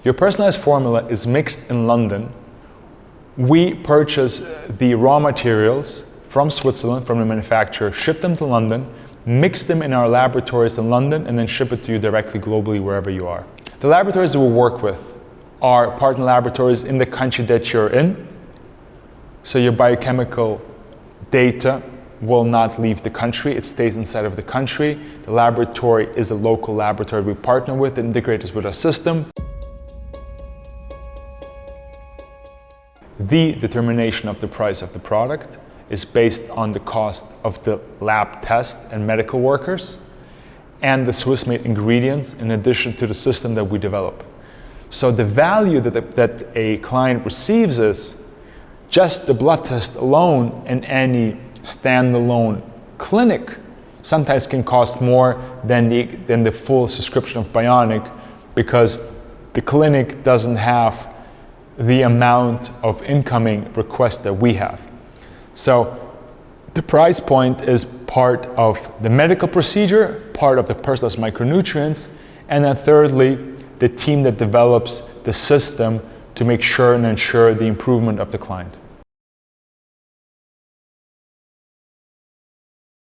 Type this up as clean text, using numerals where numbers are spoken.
Your personalized formula is mixed in London. We purchase the raw materials from Switzerland, from the manufacturer, ship them to London, mix them in our laboratories in London, and then ship it to you directly globally wherever you are. The laboratories that we work with are partner laboratories in the country that you're in. So your biochemical data will not leave the country, it stays inside of the country. The laboratory is a local laboratory we partner with, that integrates with our system. The determination of the price of the product is based on the cost of the lab test and medical workers and the Swiss-made ingredients in addition to the system that we develop. So the value that a client receives is just the blood test alone in any standalone clinic sometimes can cost more than the full subscription of BIONIQ, because the clinic doesn't have the amount of incoming requests that we have. So the price point is part of the medical procedure, part of the personalized micronutrients, and then thirdly, the team that develops the system to make sure and ensure the improvement of the client.